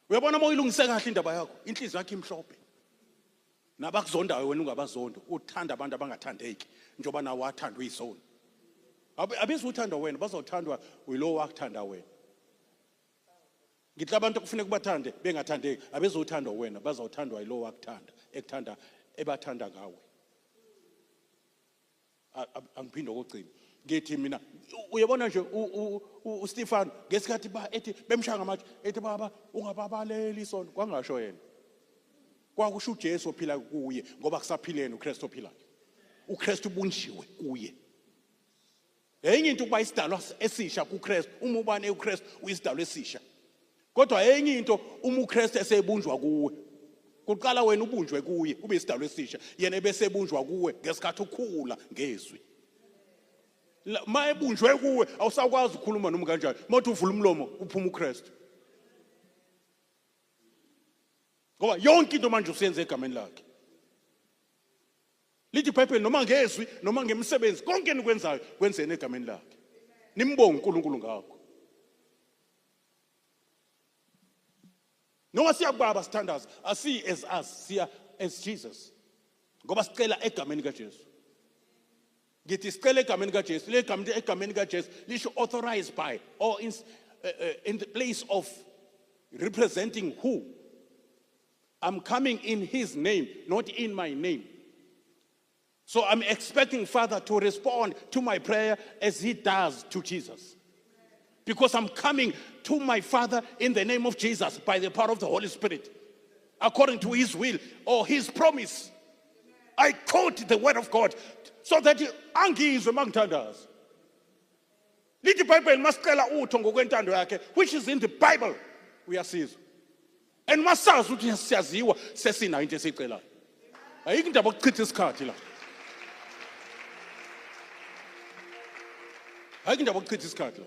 Uyabona uma uyilungise kahle indaba yakho, inhliziyo yakho imhlophe. Nabakuzondayo wena ungabazondo, uthanda abantu abangathandeki njengoba nawe wathandwa izoni. Abizi uthandwa wena, bazothandwa uyilo wakuthanda wena. Ngithi abantu kufanele kubathande bengathandeki, abezothandwa wena, bazothandwa yilo wakuthanda, ekuthanda ebathanda ngawe. Angiphinde ukugcina. Ngithi mina uyabona nje uStefan ngesikhathi ethi bemshaya ngamatshe ethi baba ungababaleli isono kwangasho yena. Kwakusho uJesu ophila kuye ngoba kusaphilene uKristu ophilayo. uKristu ubunjiwe kuye. Enye into kuba isidalwa esisha kuKristu, uma ubane uKristu uyisidalwa esisha. Kodwa enye into uma uKristu esebunjwa kuwe. Kuqala wena ubunjwe kuye ube isidalwa esisha, yena bese ebunjwa kuwe ngesikhathi ukhula ngezwi. Ma ebunjwe kuwe awusakwazi ukukhuluma noma kanjani, mothi uvula umlomo uphuma uKristu. Ngoba yonke into manje usenze egameni lakhe. Lithi iBhayibheli noma ngezwi noma ngemsebenzi konke enikwenzayo kwenzeni egameni lakhe. Nimbonge uNkulunkulu ngakho. Noma siyababa sithandaza, asi as us, siya as Jesus. Ngoba sicela egameni kaJesu. Ngithi sicela egameni kaJesu, le egameni kaJesu lisho authorized by or in the place of representing who? I'm coming in his name, not in my name. So I'm expecting Father to respond to my prayer as he does to Jesus. Because I'm coming to my Father in the name of Jesus by the power of the Holy Spirit. According to his will or his promise. I quote the word of God so that angizwe mangithandaza. Lithi iBhayibheli masicela utho ngokwentando yakhe, which is in the Bible, uyasizwa. And masazi ukuthi siyaziwa sesinayo into esicelayo. Ayikho indaba yokuchitha isikhathi la. Ayikho indaba yokuchitha isikhathi la.